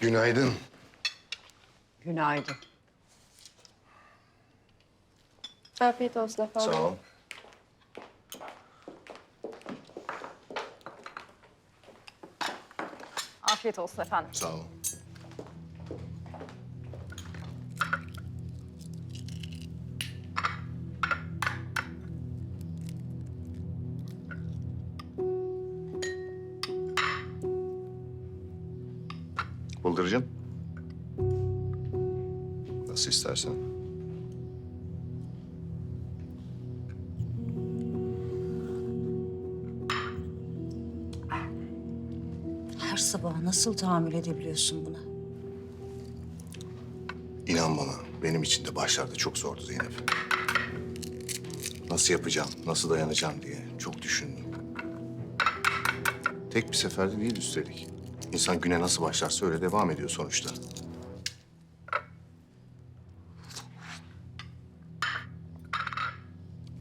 Günaydın. Günaydın. Afiyet olsun efendim. Sağ ol. Afiyet olsun efendim. Sağ ol. Bıldırcın. Nasıl istersen. Her sabah nasıl tahammül edebiliyorsun buna? İnan bana, benim için de başlarda çok zordu Zeynep. Nasıl yapacağım, nasıl dayanacağım diye çok düşündüm. Tek bir seferde değil üstelik. İnsan güne nasıl başlarsa öyle devam ediyor sonuçta.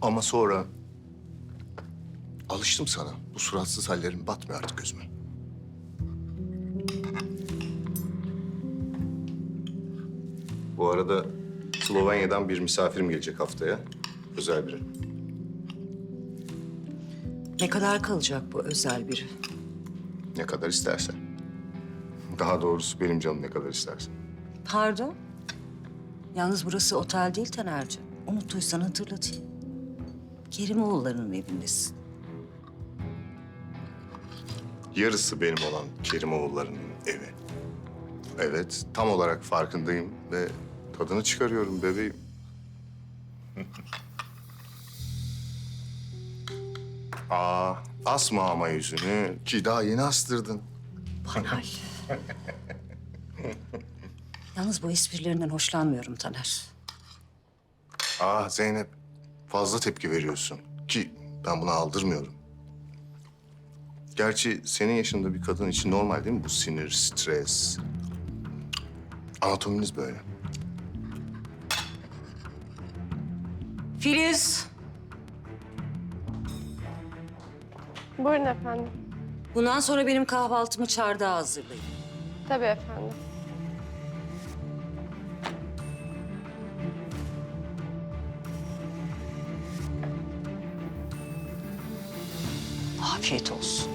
Ama sonra alıştım sana. Bu suratsız hallerin batmıyor artık gözüme. Bu arada Slovenya'dan bir misafirim gelecek haftaya. Özel biri. Ne kadar kalacak bu özel biri? Ne kadar istersen. Daha doğrusu benim canım ne kadar isterse. Pardon? Yalnız burası otel değil Taner'cim. Unuttuysan hatırlatayım. Kerimoğulları'nın evindesin. Yarısı benim olan Kerimoğulları'nın evi. Evet, tam olarak farkındayım ve tadını çıkarıyorum bebeğim. Asma ama yüzünü ki daha yeni astırdın. Banal. Yalnız bu esprilerinden hoşlanmıyorum Taner. Zeynep, fazla tepki veriyorsun ki ben buna aldırmıyorum. Gerçi senin yaşında bir kadın için normal değil mi bu sinir, stres? Anatominiz böyle. Filiz, Buyurun efendim. bundan sonra benim kahvaltımı çardağa hazırlayın. Tabii efendim. Afiyet olsun.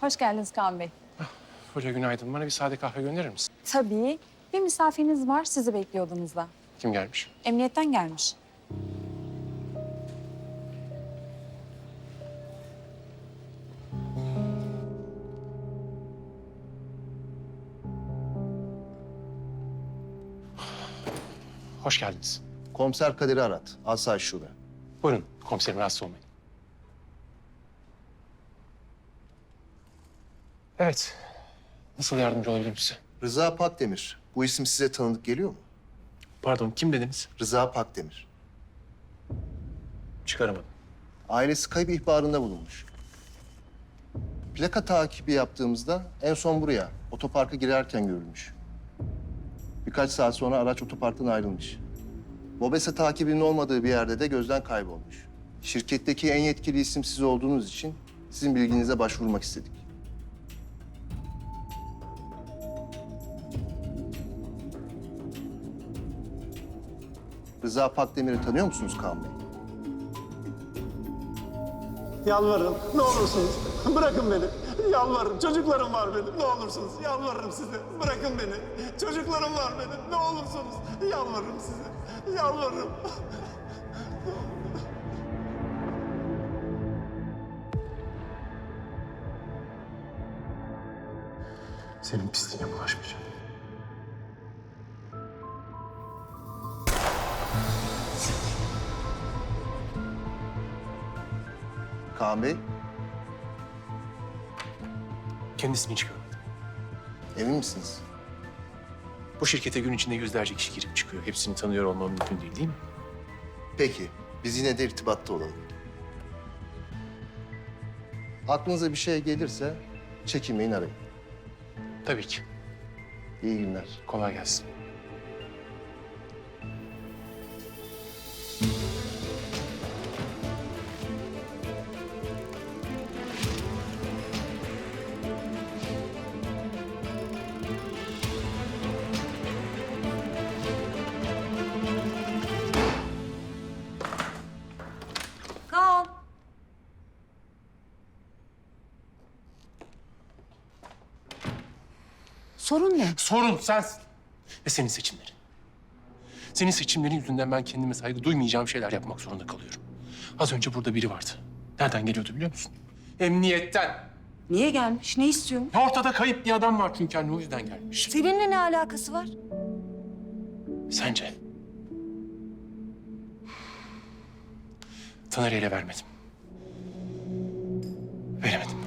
Hoş geldiniz Kaan Bey. Hoca günaydın. Bana bir sade kahve gönderir misin? Tabii. Bir misafiriniz var, sizi bekliyor odanızda. Kim gelmiş? Emniyetten gelmiş. Hoş geldiniz. Komiser Kadir'i arat. Asayiş Şube. Buyurun komiserim, rahatsız olmayın. Evet. Nasıl yardımcı olabilirim size? Rıza Pakdemir. Bu isim size tanıdık geliyor mu? Pardon, kim dediniz? Rıza Pakdemir. Çıkaramadım. Ailesi kayıp ihbarında bulunmuş. Plaka takibi yaptığımızda en son buraya, otoparka girerken görülmüş. Birkaç saat sonra araç otoparktan ayrılmış. Mobese takibinin olmadığı bir yerde de gözden kaybolmuş. Şirketteki en yetkili isim siz olduğunuz için sizin bilginize başvurmak istedik. Rıza Pakdemir'i tanıyor musunuz Kaan Bey? Yalvarırım, ne olursunuz. Bırakın beni. Yalvarırım. Çocuklarım var benim. Ne olursunuz. Yalvarırım size. Bırakın beni. Çocuklarım var benim. Ne olursunuz. Yalvarırım size. Yalvarırım. Senin pisliğine bulaşmayacağım. Kaan Bey, Kendisini hiç görmedim. emin misiniz? Bu şirkete gün içinde yüzlerce kişi girip çıkıyor. Hepsini tanıyor olmam mümkün değil, değil mi? Peki, biz yine de irtibatta olalım. Aklınıza bir şey gelirse çekinmeyin, arayın. Tabii ki. İyi günler. Kolay gelsin. Kaan. Sorun ne? Sorun sensin. Ve senin seçimlerin. Senin seçimlerin yüzünden ben kendime saygı duymayacağım şeyler yapmak zorunda kalıyorum. Az önce burada biri vardı. Nereden geliyordu biliyor musun? Emniyetten. Niye gelmiş? Ne istiyor? Ortada kayıp bir adam var çünkü anne o yüzden gelmiş. Seninle ne alakası var? Sence? Taner'i ele vermedim. Veremedim.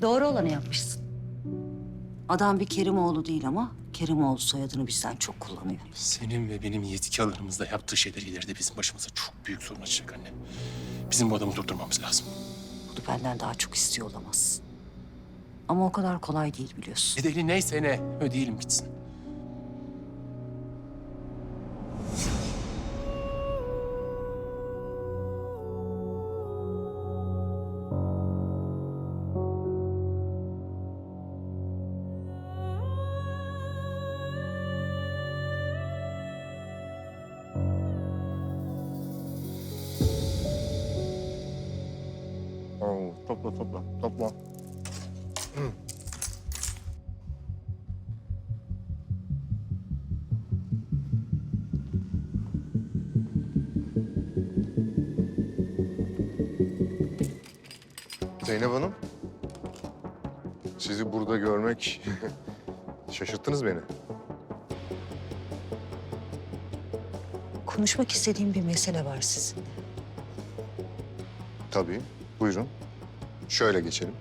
Doğru olanı yapmışsın. Adam bir Kerimoğlu değil ama Kerimoğlu soyadını bizden çok kullanıyor. Senin ve benim yetki alanımızda yaptığı şeyler ileride bizim başımıza çok büyük sorun açacak anne. Bizim bu adamı durdurmamız lazım. Bunu benden daha çok istiyor olamazsın. Ama o kadar kolay değil biliyorsun. Bedeli neyse ne, ödeyelim gitsin. Oo, topla. Zeynep Hanım, sizi burada görmek şaşırttınız beni. Konuşmak istediğim bir mesele var sizinle. Tabii, buyurun. Şöyle geçelim.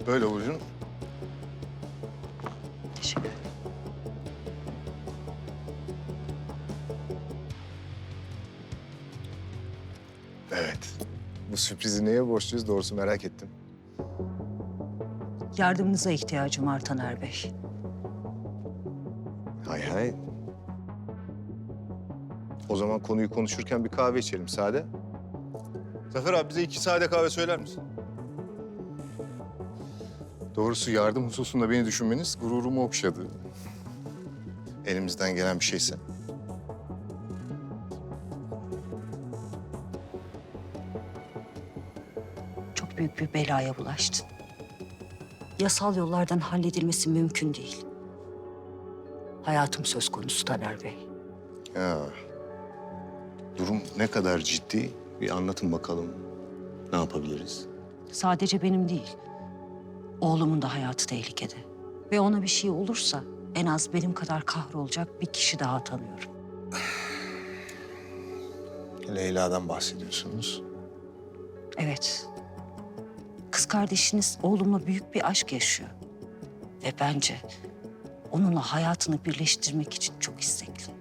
Böyle buyurun. Teşekkür ederim. Evet. Bu sürprizi neye borçluyuz doğrusu merak ettim. Yardımınıza ihtiyacım var Taner Bey. Hay hay. O zaman konuyu konuşurken bir kahve içelim sade. Zafer abi bize 2 sade kahve söyler misin? Doğrusu yardım hususunda beni düşünmeniz gururumu okşadı. Elimizden gelen bir şeyse. Çok büyük bir belaya bulaştın. Yasal yollardan halledilmesi mümkün değil. Hayatım söz konusu Taner Bey. Ya. Durum ne kadar ciddi? Bir anlatın bakalım. Ne yapabiliriz? Sadece benim değil, oğlumun da hayatı tehlikede. Ve ona bir şey olursa en az benim kadar kahrolacak bir kişi daha tanıyorum. Leyla'dan bahsediyorsunuz. Evet, kız kardeşiniz oğlumla büyük bir aşk yaşıyor. Ve bence onunla hayatını birleştirmek için çok istekli.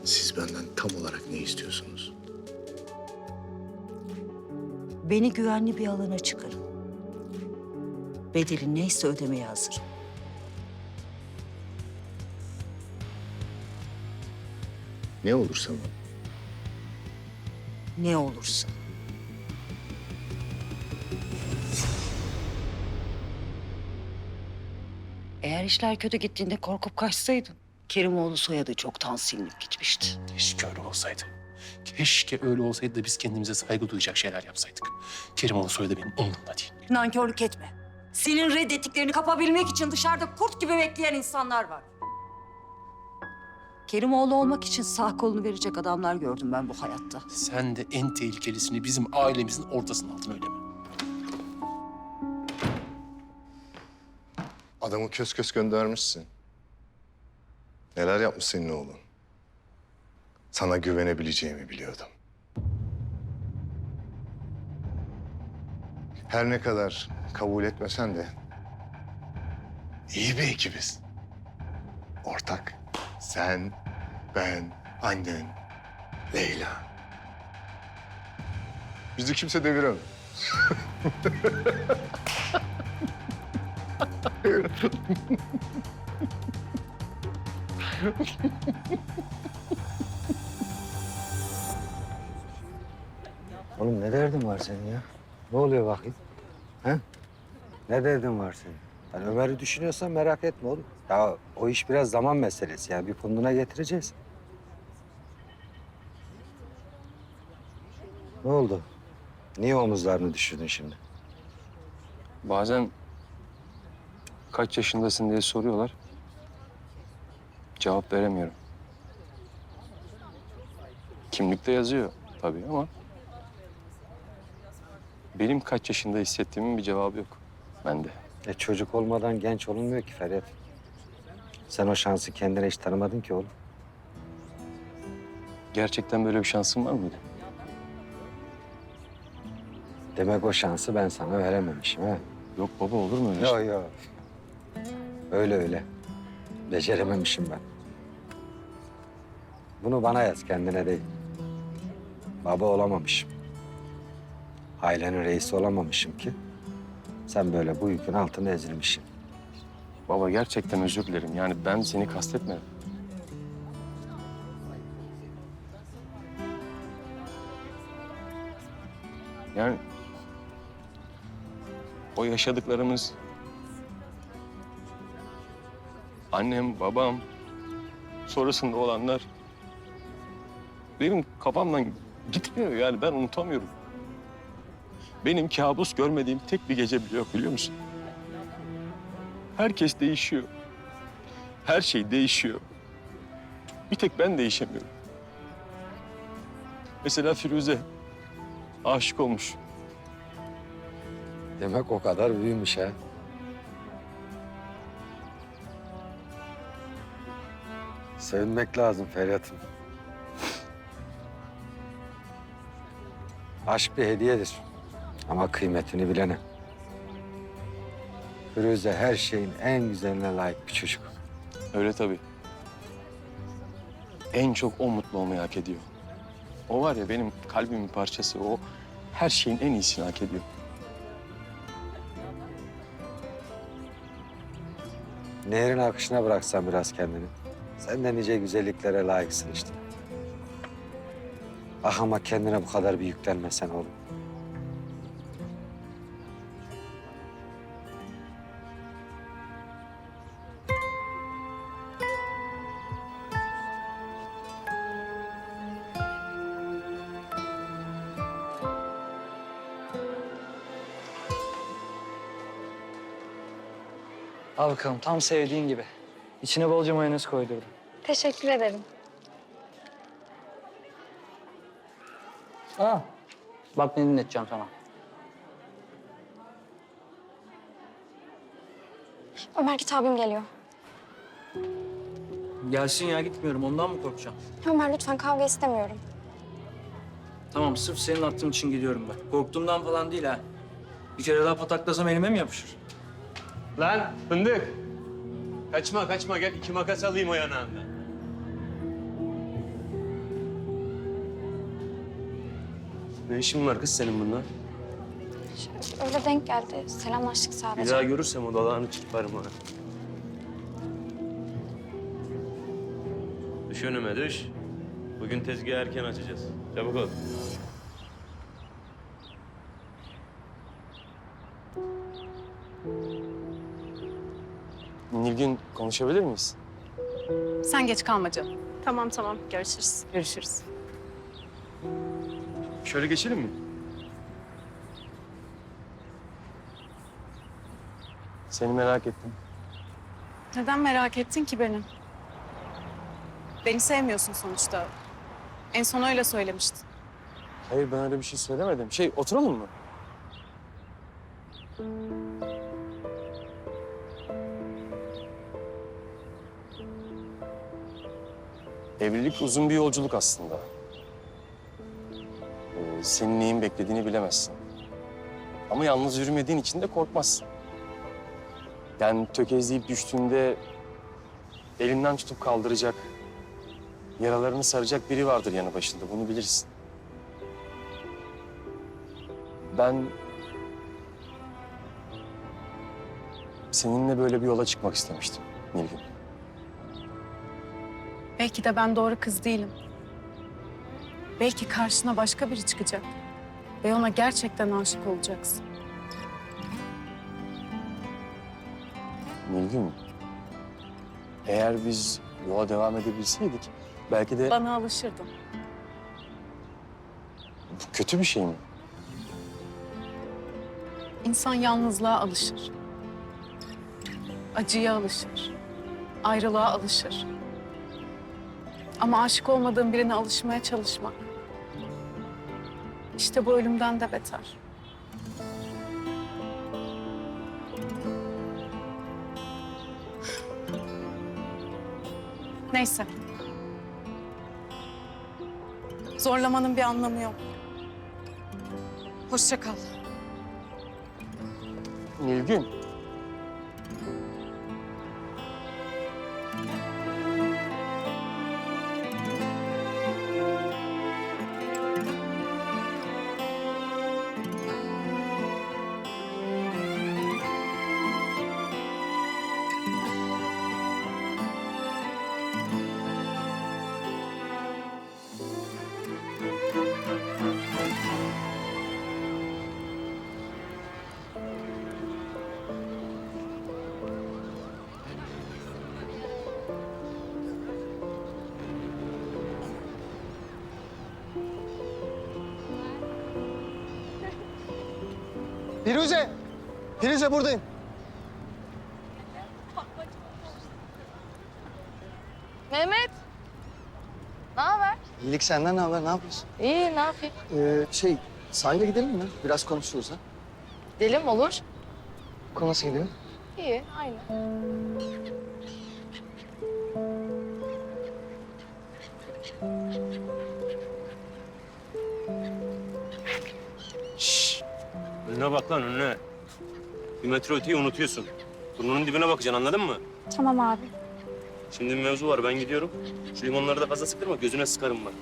Siz benden tam olarak ne istiyorsunuz? Beni güvenli bir alana çıkarın. Bedeli neyse ödemeye hazırım. Ne olursa mı? Ne olursa. Eğer işler kötü gittiğinde korkup kaçsaydın, Kerimoğlu soyadı çoktan silinip gitmişti. Keşke öyle olsaydı. Keşke öyle olsaydı da biz kendimize saygı duyacak şeyler yapsaydık. Kerimoğlu soyadı benim umurumda değil. Nankörlük etme. Senin reddettiklerini kapabilmek için dışarıda kurt gibi bekleyen insanlar var. Kerimoğlu olmak için sağ kolunu verecek adamlar gördüm ben bu hayatta. Sen de en tehlikelisini bizim ailemizin ortasına aldın öyle mi? Adamı kös kös göndermişsin. Neler yapmış senin oğlun? Sana güvenebileceğimi biliyordum. Her ne kadar kabul etmesen de İyi bir ekibiz. Ortak. Sen, ben, annen, Leyla. Bizi kimse deviremez. Oğlum ne derdin var senin ya? Ne oluyor bakayım? He? Ne derdin var senin? Yani Ömer'i düşünüyorsan merak etme oğlum. Ya o iş biraz zaman meselesi ya. Bir kunduna getireceğiz. Ne oldu? Niye omuzlarını düşürdün şimdi? Bazen kaç yaşındasın diye soruyorlar. Cevap veremiyorum. Kimlikte yazıyor tabii ama benim kaç yaşında hissettiğimin bir cevabı yok bende. Çocuk olmadan genç olunmuyor ki Feryat. Sen o şansı kendine hiç tanımadın ki oğlum. Gerçekten böyle bir şansın var mıydı? Demek o şansı ben sana verememişim ha? Yok baba, olur mu öyle şey? Yok yok. Öyle öyle. Becerememişim ben. Bunu bana yaz, kendine değil. Baba olamamışım. Ailenin reisi olamamışım ki. Sen böyle bu yükün altına ezilmişsin. Baba gerçekten özür dilerim. Yani ben seni kastetmedim. Yani o yaşadıklarımız, annem, babam, sonrasında olanlar benim kafamdan gitmiyor, yani ben unutamıyorum. Benim kabus görmediğim tek bir gece bile yok, biliyor musun? Herkes değişiyor. Her şey değişiyor. Bir tek ben değişemiyorum. Mesela Firuze aşık olmuş. Demek o kadar büyümüş ha. Sevinmek lazım Feryat'ım. Aşk bir hediyedir. Ama kıymetini bilene. Firuze her şeyin en güzeline layık bir çocuk. Öyle tabii. En çok o mutlu olmayı hak ediyor. O var ya, benim kalbimin parçası. O her şeyin en iyisini hak ediyor. Nehrin akışına bıraksan biraz kendini. Sen de nice güzelliklere layıksın işte. Ah ama kendine bu kadar bir yüklenmesen oğlum. Al bakalım, tam sevdiğin gibi. İçine bolca mayonez koydurdum. Teşekkür ederim. Aa, bak ne dinleteceğim sana. Ömer git, abim geliyor. Gelsin ya, gitmiyorum. Ondan mı korkacağım? Ömer lütfen, kavga istemiyorum. Tamam, sırf senin attığın için gidiyorum ben. Korktuğumdan falan değil ha. Bir kere daha pataklasam elime mi yapışır? Lan fındık. Kaçma kaçma, gel 2 makas alayım o yanağından. Ne işin var kız senin bununla? Öyle denk geldi. Selamlaştık Bir sadece. daha görürsem o dalağını çırparım ona. Düş önüme düş. Bugün tezgahı erken açacağız. Çabuk ol. Nilgün, konuşabilir miyiz? Sen geç kalma canım. Tamam tamam, görüşürüz. Görüşürüz. Şöyle geçelim mi? Seni merak ettim. Neden merak ettin ki beni? Beni sevmiyorsun sonuçta. En son öyle söylemiştin. Hayır, ben öyle bir şey söylemedim. Oturalım mı? Evlilik uzun bir yolculuk aslında. Senin neyin beklediğini bilemezsin. Ama yalnız yürümediğin için de korkmazsın. Yani tökezleyip düştüğünde elinden tutup kaldıracak, yaralarını saracak biri vardır yanı başında. Bunu bilirsin. Ben seninle böyle bir yola çıkmak istemiştim Nilgün. Belki de ben doğru kız değilim. Belki karşına başka biri çıkacak. Ve ona gerçekten aşık olacaksın. Nilgün, eğer biz yola devam edebilseydik belki de Bana alışırdın. bu kötü bir şey mi? İnsan yalnızlığa alışır. Acıya alışır. Ayrılığa alışır. Ama aşık olmadığın birine alışmaya çalışmak, İşte bu ölümden de beter. Neyse. Zorlamanın bir anlamı yok. Hoşça kal. Nilgün. Firuze! Firuze buradayım. Mehmet. Ne haber? İyilik senden ne haber? Ne yapıyorsun? İyi, ne yapayım? Sahile gidelim mi? Biraz konuşuruz ha. Gidelim olur. Okul nasıl gidiyor? İyi, aynı. Önüne bak lan önüne. Bir metre öteyi unutuyorsun. Burnunun dibine bakacaksın anladın mı? Tamam abi. Şimdi bir mevzu var ben gidiyorum. Şu limonları da fazla sıkırma gözüne sıkarım bak.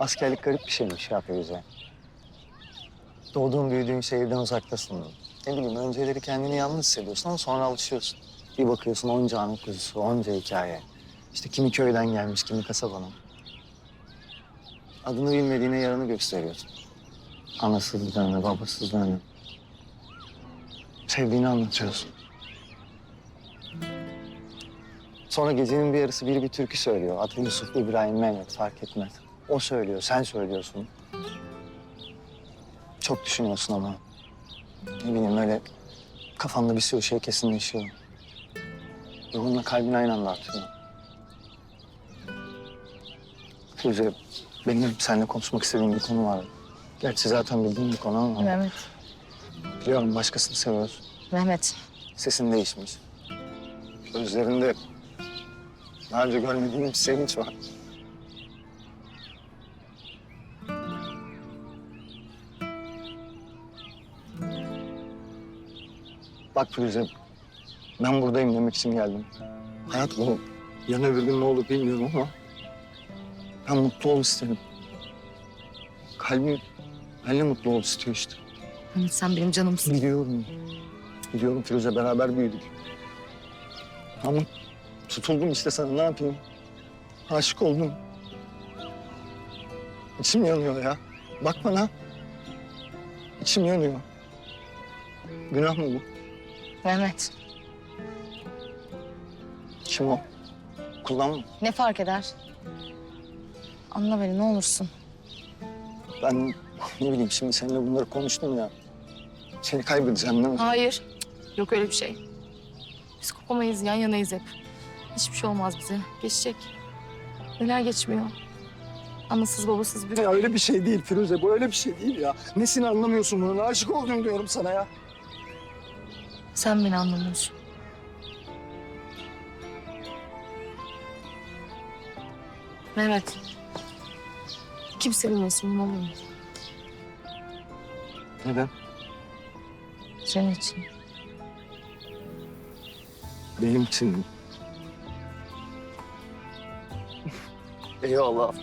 Askerlik garip bir şeymiş ya Firuze. Doğduğun, büyüdüğün şehirden uzaktasın. Ne bileyim, önceleri kendini yalnız hissediyorsun ama sonra alışıyorsun. Bir bakıyorsun onca anı kuzusu, onca hikaye. İşte kimi köyden gelmiş, kimi kasabanın. Adını bilmediğine yarını gösteriyorsun. Anasızlığını, babasızlığını. Sevdiğini anlatıyorsun. Sonra gecenin bir yarısı biri bir türkü söylüyor. Adı Yusuf, İbrahim, Mehmet fark etmez. O söylüyor, sen söylüyorsun. Çok düşünüyorsun ama. Ne bileyim öyle kafanda bir sürü şey kesinleşiyor. Ruhunla kalbin aynı anda atıyor. Firuze, benim seninle konuşmak istediğim bir konu var. Gerçi zaten bildiğim bir konu ama. Mehmet. Biliyorum başkasını seviyorsun. Mehmet. Sesin değişmiş. Gözlerinde daha önce görmediğim bir sevinç var. Bak Firuze, ben buradayım demek için geldim. Hayat bu. Yarın öbür gün ne olur bilmiyorum ama ben mutlu ol isterim. Kalbim benimle mutlu ol istiyor işte. Mehmet sen benim canımsın. Biliyorum. Biliyorum Firuze, beraber büyüdük. Ama tutuldum işte sana, ne yapayım? Aşık oldum. İçim yanıyor ya. Bak bana. İçim yanıyor. Günah mı bu? Mehmet. Kim o? Kullanma. Ne fark eder? Anla beni ne olursun. Ben ne bileyim şimdi seninle bunları konuştum ya. Seni kaybedeceğim değil mi? Hayır. Yok öyle bir şey. Biz kopamayız, yan yanayız hep. Hiçbir şey olmaz bize. Geçecek. Neler geçmiyor. Anasız babasız bir... Ya öyle bir şey değil Firuze. Bu öyle bir şey değil ya. Nesini anlamıyorsun bunun? Aşık oldum diyorum sana ya. Sen beni anlamıyorsun. Mehmet. Kimse bilmesin, ne olur. Neden? Senin için. Benim için. Eyvallah.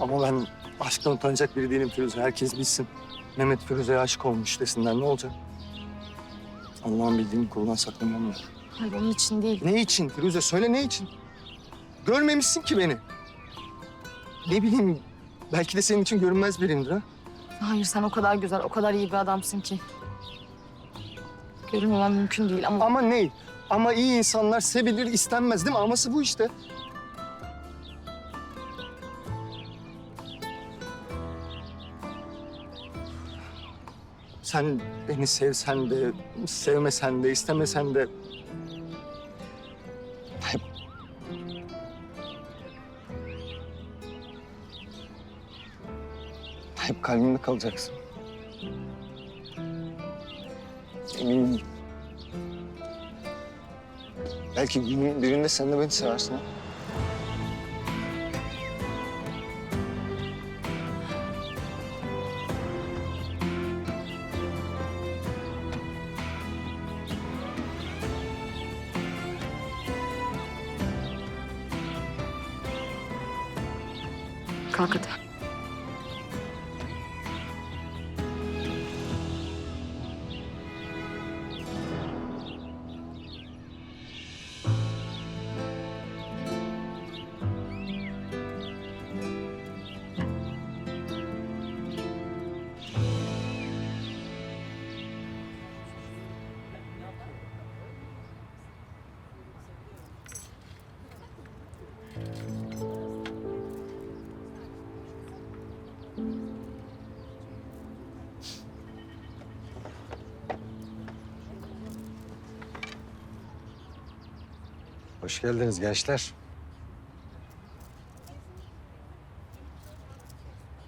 Ama ben aşktan utanacak biri değilim Firuze. Herkes bilsin. Mehmet Firuze'ye aşık olmuş desinler. Ne olacak? Allah'ın bildiğini kulundan saklamam lazım. Hayır, onun için değil. Ne için Firuze? Söyle ne için? Görmemişsin ki beni. Ne bileyim, belki de senin için görünmez biriyimdir ha? Hayır, sen o kadar güzel, o kadar iyi bir adamsın ki. Görünmemem mümkün değil ama... Ama ne? Ama iyi insanlar sevilir, istenmez değil mi? Aması bu işte. Sen beni sevsen de, sevmesen de, istemesen de... Hep... Hep kalbimde kalacaksın. Eminim. Belki günün birinde sen de beni seversin ha? Kalk hadi. Hoş geldiniz gençler.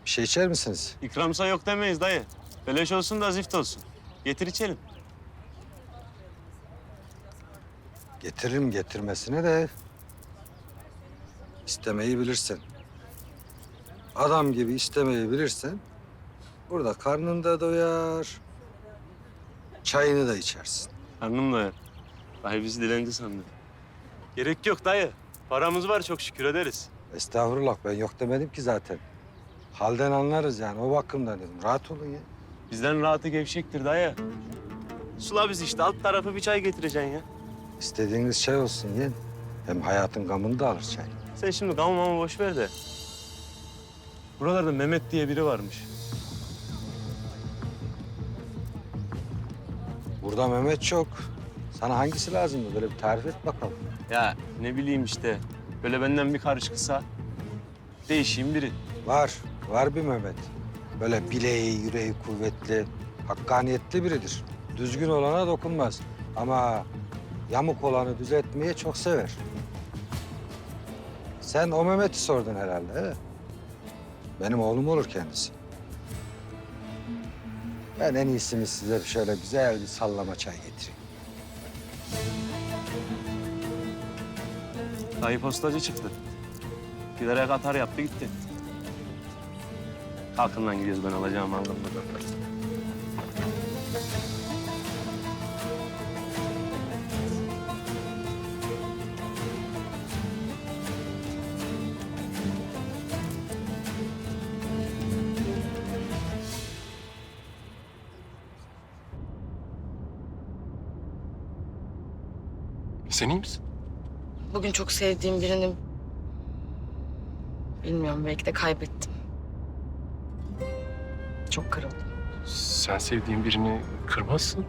Bir şey içer misiniz? İkramsa yok demeyiz dayı. Beleş olsun da zift olsun. Getir içelim. Getiririm getirmesine de istemeyi bilirsin. Adam gibi istemeyi bilirsen burada karnın da doyar, çayını da içersin. Karnım doyar. Dayı bizi dilenci sandı. Gerek yok dayı. Paramız var çok şükür ederiz. Estağfurullah, ben yok demedim ki zaten. Halden anlarız yani, o bakımdan dedim. Rahat olun ya. Bizden rahatı gevşektir dayı. Sula biz işte alt tarafı bir çay getireceksin ya. İstediğiniz çay olsun yiyin. Hem hayatın gamını da alır çay. Sen şimdi gamı boş ver de. Buralarda Mehmet diye biri varmış. Burada Mehmet çok. Sana hangisi lazımdı? Böyle bir tarif et bakalım. Ya ne bileyim işte. Böyle benden bir karış kısa. Değişeyim biri. Var bir Mehmet. Böyle bileği, yüreği kuvvetli, hakkaniyetli biridir. Düzgün olana dokunmaz. Ama yamuk olanı düzeltmeyi çok sever. Sen o Mehmet'i sordun herhalde, he? Benim oğlum olur kendisi. Ben en iyisini size şöyle güzel bir sallama çay getireyim. Dayı postacı çıktı. Giderek atar yaptı gitti. Kalkın lan gidiyoruz ben alacağım aldım buradan. Sen iyi misin? Bugün çok sevdiğim birini... Bilmiyorum, belki de kaybettim. Çok kırıldım. Sen sevdiğin birini kırmazsın.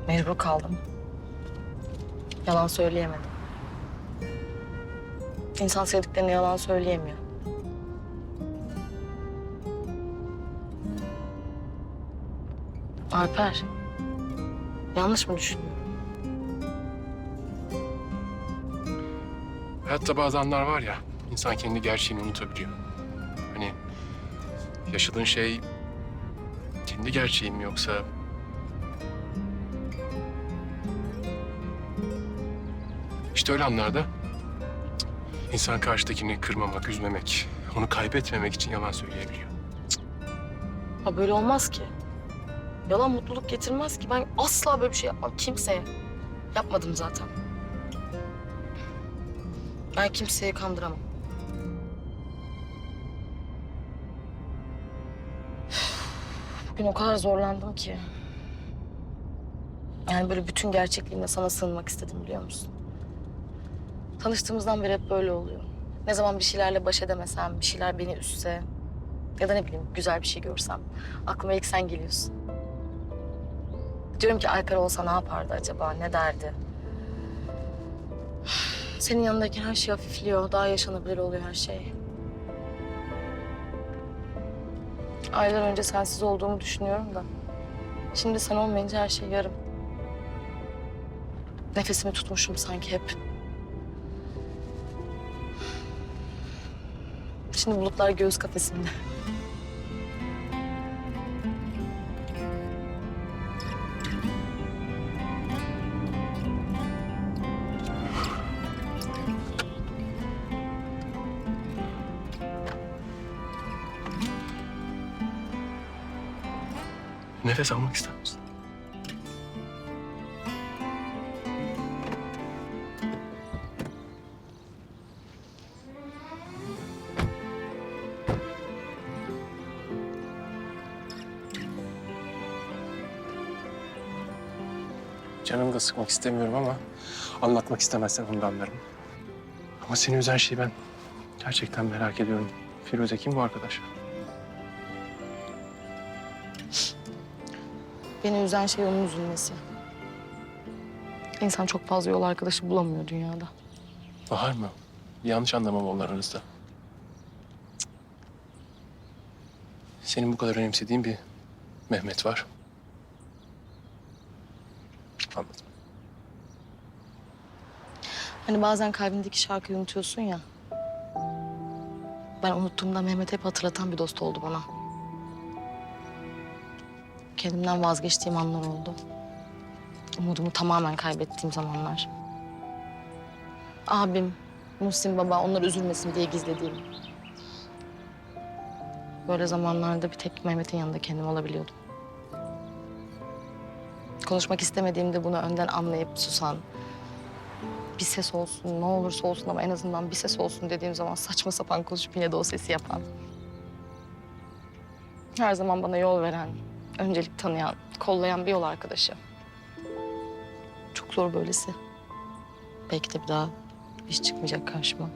Mecbur kaldım. Yalan söyleyemedim. İnsan sevdiklerine yalan söyleyemiyor. Alper, yanlış mı düşünüyorum? Hayatta bazı anlar var ya, insan kendi gerçeğini unutabiliyor. Hani yaşadığın şey kendi gerçeğin mi yoksa... İşte öyle anlarda İnsan karşıdakini kırmamak, üzmemek, onu kaybetmemek için yalan söyleyebiliyor. Ha böyle olmaz ki. Yalan mutluluk getirmez ki. Ben asla böyle bir şey yapmam kimseye. Yapmadım zaten. Ben kimseyi kandıramam. Bugün o kadar zorlandım ki. Yani böyle bütün gerçekliğimle sana sığınmak istedim biliyor musun? Tanıştığımızdan beri hep böyle oluyor. Ne zaman bir şeylerle baş edemesem, bir şeyler beni üzse ya da ne bileyim güzel bir şey görsem aklıma ilk sen geliyorsun. Diyorum ki Alper olsa ne yapardı acaba, ne derdi? Senin yanındayken her şey hafifliyor, daha yaşanabilir oluyor her şey. Aylar önce sensiz olduğumu düşünüyorum da şimdi sen olmayınca her şey yarım. Nefesimi tutmuşum sanki hep. Şimdi bulutlar göğüs kafesimde. Nefes almak ister misin? Canımı da sıkmak istemiyorum ama anlatmak istemezsen onu da anlarım. Ama seni üzen şeyi ben gerçekten merak ediyorum. Firuze kim bu arkadaş? Beni üzen şey onun üzülmesi. İnsan çok fazla yol arkadaşı bulamıyor dünyada. Bahar mı? Bir yanlış anlamam onlar aranızda. Cık. Senin bu kadar önemsediğin bir Mehmet var. Anladım. Hani bazen kalbindeki şarkıyı unutuyorsun ya. Ben unuttuğumda Mehmet hep hatırlatan bir dost oldu bana. Kendimden vazgeçtiğim anlar oldu. Umudumu tamamen kaybettiğim zamanlar. Abim, Muhsin baba onlar üzülmesin diye gizlediğim. Böyle zamanlarda bir tek Mehmet'in yanında kendim olabiliyordum. Konuşmak istemediğimde bunu önden anlayıp susan, bir ses olsun, ne olursa olsun ama en azından bir ses olsun dediğim zaman saçma sapan konuşup yine de o sesi yapan. Her zaman bana yol veren, öncelik tanıyan, kollayan bir yol arkadaşı. Çok zor böylesi. Belki de bir daha iş çıkmayacak karşıma.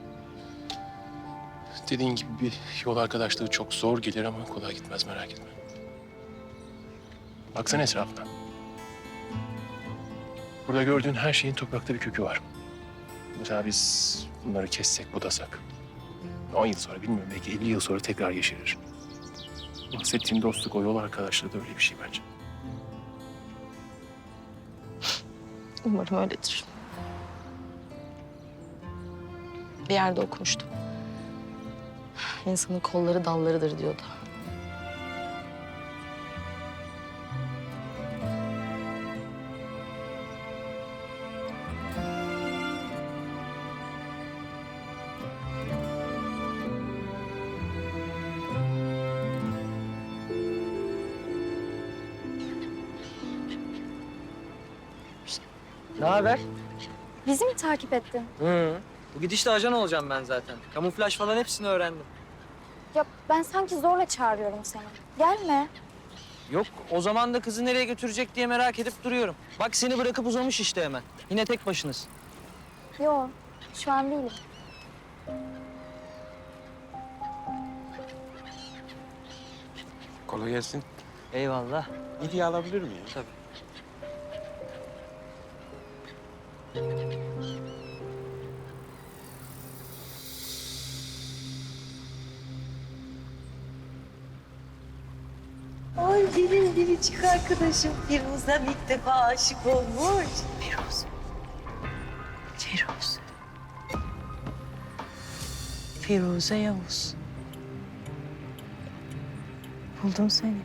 Dediğin gibi bir yol arkadaşlığı çok zor gelir ama kolay gitmez, merak etme. Baksana etrafına. Burada gördüğün her şeyin toprakta bir kökü var. Mesela biz bunları kessek, budasak 10 yıl sonra bilmiyorum belki 50 yıl sonra tekrar yeşerir. Bahsettiğim dostluk, o yol arkadaşlığı da öyle bir şey bence. Umarım öyledir. Bir yerde okumuştum. İnsanın kolları dallarıdır diyordu. Ne haber? Bizi mi takip ettin? Hı. Bu gidişle ajan olacağım ben zaten. Kamuflaj falan hepsini öğrendim. Ya ben sanki zorla çağırıyorum seni. Gelme. Yok, o zaman da kızı nereye götürecek diye merak edip duruyorum. Bak seni bırakıp uzamış işte hemen. Yine tek başınız. Yok, şu an değilim. Kolay gelsin. Eyvallah. Hediye alabilir miyim? Tabii. Ay benim biricik arkadaşım Firuz'dan ilk defa aşık olmuş. Firuz. Firuz. Firuze Yavuz. Buldum seni.